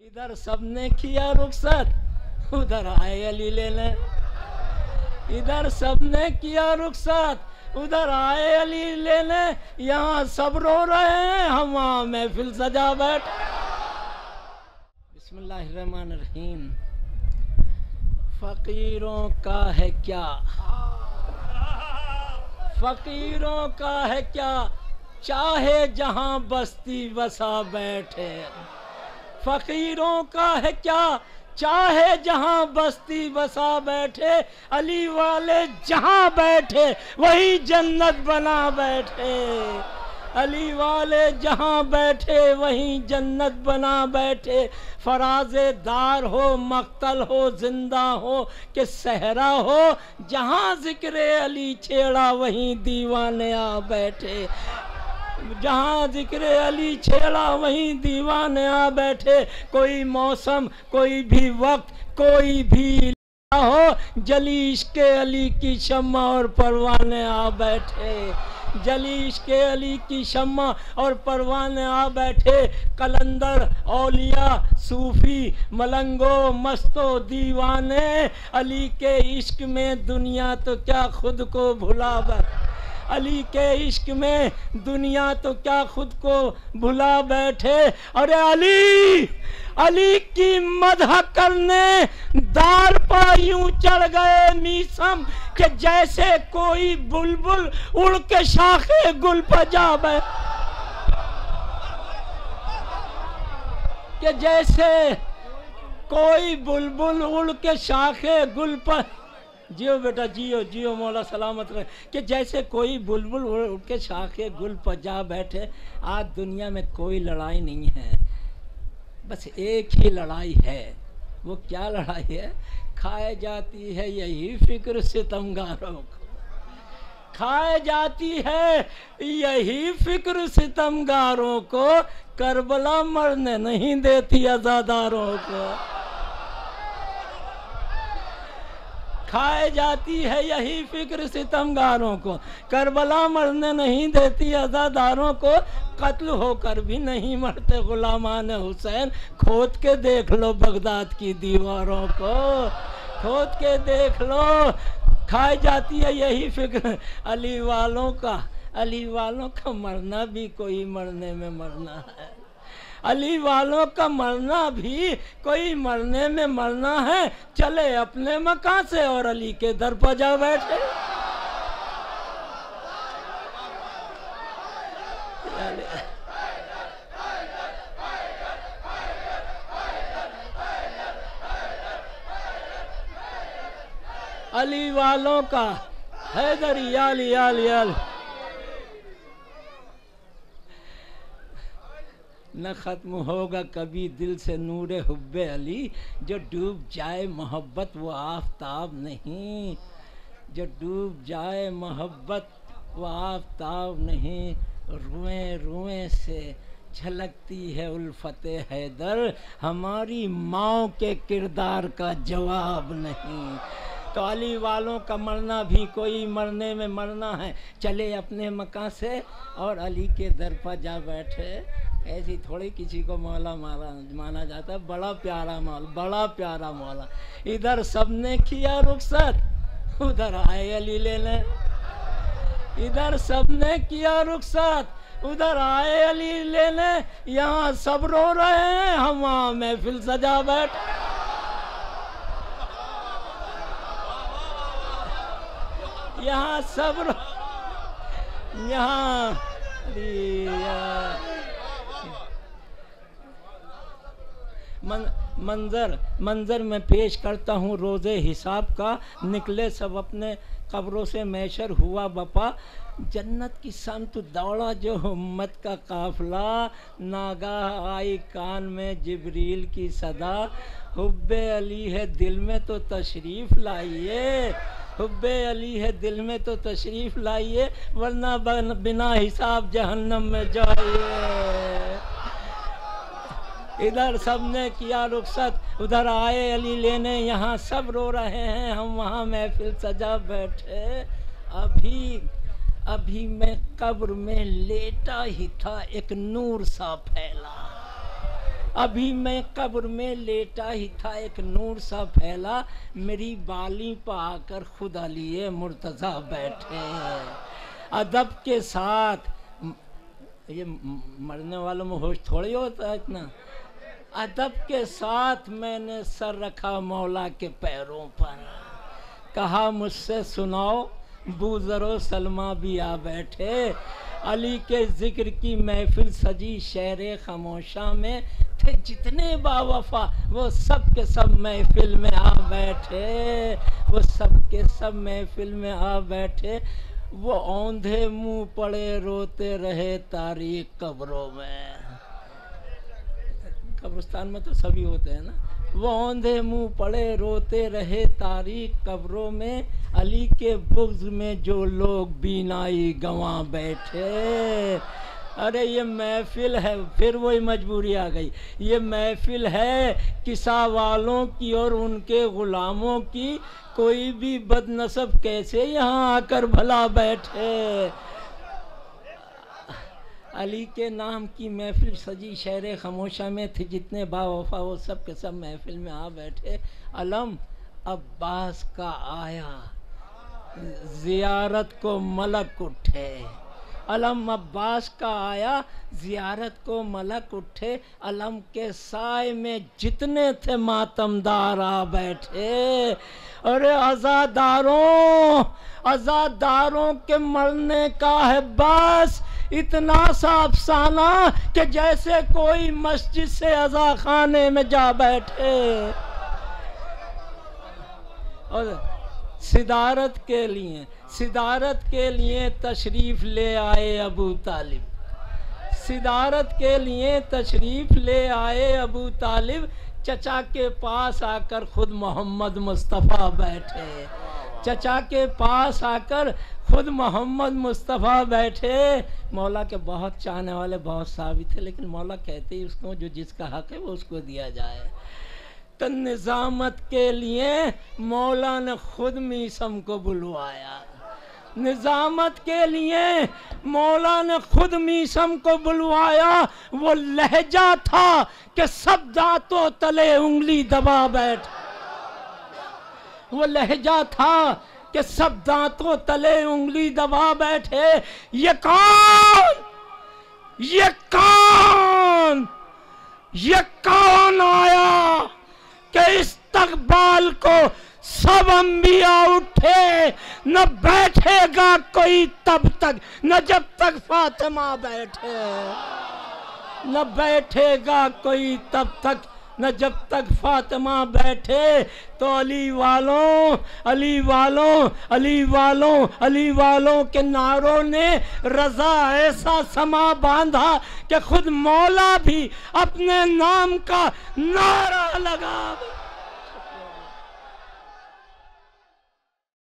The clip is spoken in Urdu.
ادھر سب نے کیا رخصت ادھر آئے علی لینے، ادھر سب نے کیا رخصت ادھر آئے علی لینے، یہاں سب رو رہے ہیں ہم وہاں محفل سجا بیٹھے۔ بسم اللہ الرحمن الرحیم۔ فقیروں کا ہے کیا، فقیروں کا ہے کیا، چاہے جہاں بستی بسا بیٹھے۔ فقیروں کا ہے کیا، چاہے جہاں بستی بسا بیٹھے، علی والے جہاں بیٹھے وہی جنت بنا بیٹھے۔ علی والے جہاں بیٹھے وہیں جنت بنا بیٹھے۔ فراز دار ہو، مقتل ہو، زندہ ہو کہ صحرا ہو، جہاں ذکر علی چھیڑا وہیں دیوانے آ بیٹھے۔ جہاں ذکر علی چھیڑا وہیں دیوانے آ بیٹھے۔ کوئی موسم، کوئی بھی وقت، کوئی بھی ہو، جلی عشق علی کی شمع اور پروانے آ بیٹھے۔ جلی عشق علی کی شمع اور پروانے آ بیٹھے۔ قلندر، اولیاء، صوفی، ملنگو، مستو، دیوانے، علی کے عشق میں دنیا تو کیا خود کو بھلا بیٹھے۔ علی کے عشق میں دنیا تو کیا خود کو بھلا بیٹھے۔ ارے علی، علی کی مدح کرنے دار پا یوں چڑھ گئے میسم کہ جیسے کوئی بلبل اڑ کے شاخ گل پر جا بیٹھے، کہ جیسے کوئی بلبل اڑ کے شاخ گل پر، جیو بیٹا جیو جیو مولا سلامت رہے، کہ جیسے کوئی بلبل اڑ کے شاخ گل پر جا بیٹھے۔ آج دنیا میں کوئی لڑائی نہیں ہے، بس ایک ہی لڑائی ہے۔ وہ کیا لڑائی ہے؟ کھائے جاتی ہے یہی فکر ستمگاروں کو، کھائے جاتی ہے یہی فکر ستمگاروں کو، کربلا مرنے نہیں دیتی عزاداروں کو۔ کھائے جاتی ہے یہی فکر ستمگاروں کو، کربلا مرنے نہیں دیتی عزاداروں کو، قتل ہو کر بھی نہیں مرتے غلامان حسین، کھود کے دیکھ لو بغداد کی دیواروں کو، کھود کے دیکھ لو۔ کھائے جاتی ہے یہی فکر علی والوں کا، علی والوں کا مرنا بھی کوئی مرنے میں مرنا ہے، علی والوں کا مرنا بھی کوئی مرنے میں مرنا ہے۔ چلے اپنے مکان سے اور علی کے در پر جا بیٹھے۔ علی والوں کا حیدر یالی یالی یالی، نہ ختم ہوگا کبھی دل سے نور حب علی، جو ڈوب جائے محبت وہ آفتاب نہیں، جو ڈوب جائے محبت وہ آفتاب نہیں۔ روئیں روئیں سے جھلکتی ہے الفت حیدر، ہماری ماں کے کردار کا جواب نہیں۔ تو علی والوں کا مرنا بھی کوئی مرنے میں مرنا ہے۔ چلے اپنے مکان سے اور علی کے در پر جا بیٹھے۔ ایسی تھوڑی کسی کو مولا مانا جاتا ہے، بڑا پیارا مولا، بڑا پیارا مولا۔ ادھر سب نے کیا رخصت ادھر آئے علی لینے، ادھر سب نے کیا رخصت ادھر آئے علی لینے، یہاں سب رو رہے ہیں ہم وہاں محفل سجا بیٹھے۔ یہاں سب یہاں منظر میں پیش کرتا ہوں روز حساب کا، نکلے سب اپنے قبروں سے محشر ہوا بپا، جنت کی سمت دوڑا جو امت کا قافلہ، ناگاہ آئی کان میں جبریل کی صدا، حب علی ہے دل میں تو تشریف لائیے، حب علی ہے دل میں تو تشریف لائیے، ورنہ بنا حساب جہنم میں جائیے۔ ادھر سب نے کیا رخصت ادھر آئے علی لینے، یہاں سب رو رہے ہیں ہم وہاں محفل سجا بیٹھے۔ ابھی میں قبر میں لیٹا ہی تھا، ایک نور سا پھیلا، ابھی میں قبر میں لیٹا ہی تھا، ایک نور سا پھیلا، میری بالی پہ آ کر خود علی مرتضیٰ بیٹھے۔ ادب کے ساتھ، یہ مرنے والوں میں ہوش تھوڑی ہوتا ہے اتنا، ادب کے ساتھ میں نے سر رکھا مولا کے پیروں پر، کہا مجھ سے سناؤ، بوذر و سلمہ بھی آ بیٹھے، علی کے ذکر کی محفل سجی شہر خاموشاں میں، تھے جتنے با وفا وہ سب کے سب محفل میں آ بیٹھے، وہ سب کے سب محفل میں آ بیٹھے، وہ اوندھے منہ پڑے روتے رہے تاریک قبروں میں۔ قبرستان میں تو سبھی ہوتے ہیں نا۔ وہ اوندھے منہ پڑے روتے رہے تاریک قبروں میں، علی کے بغض میں جو لوگ بینائی گنوا بیٹھے۔ ارے یہ محفل ہے، پھر وہی مجبوری آ گئی، یہ محفل ہے کسا والوں کی اور ان کے غلاموں کی، کوئی بھی بد نسب کیسے یہاں آ کر بھلا بیٹھے۔ علی کے نام کی محفل سجی شہر خاموشہ میں، تھے جتنے با وفا وہ سب کے سب محفل میں آ بیٹھے۔ علم عباس کا آیا زیارت کو ملک اٹھے، علم عباس کا آیا زیارت کو ملک اٹھے، علم کے سائے میں جتنے تھے ماتمدار آ بیٹھے۔ ارے عزاداروں کے مرنے کا ہے بس اتنا سا افسانہ کہ جیسے کوئی مسجد سے عزا خانے میں جا بیٹھے۔ اور صدارت کے لیے تشریف لے آئے ابو طالب، صدارت کے لیے تشریف لے آئے ابو طالب، چچا کے پاس آ کر خود محمد مصطفیٰ بیٹھے، چچا کے پاس آ کر خود محمد مصطفیٰ بیٹھے۔ مولا کے بہت چاہنے والے بہت صحابی تھے، لیکن مولا کہتے ہی اس کو جو جس کا حق ہے وہ اس کو دیا جائے۔ تو نظامت کے لیے مولا نے خود میثم کو بلوایا، نظامت کے لیے مولا نے خود میثم کو بلوایا۔ وہ لہجہ تھا کہ سب دانتوں تلے انگلی دبا بیٹھ، وہ لہجہ تھا کہ سب دانتوں تلے انگلی دبا بیٹھے۔ یہ کون آیا کہ استقبال کو سب انبیاء اٹھے، نہ بیٹھے گا کوئی تب تک، نہ جب تک فاطمہ بیٹھے، نہ بیٹھے گا کوئی تب تک، نہ جب تک فاطمہ بیٹھے۔ تو علی والوں علی والوں علی والوں علی والوں کے نعروں نے رضا ایسا سما باندھا کہ خود مولا بھی اپنے نام کا نعرہ لگا۔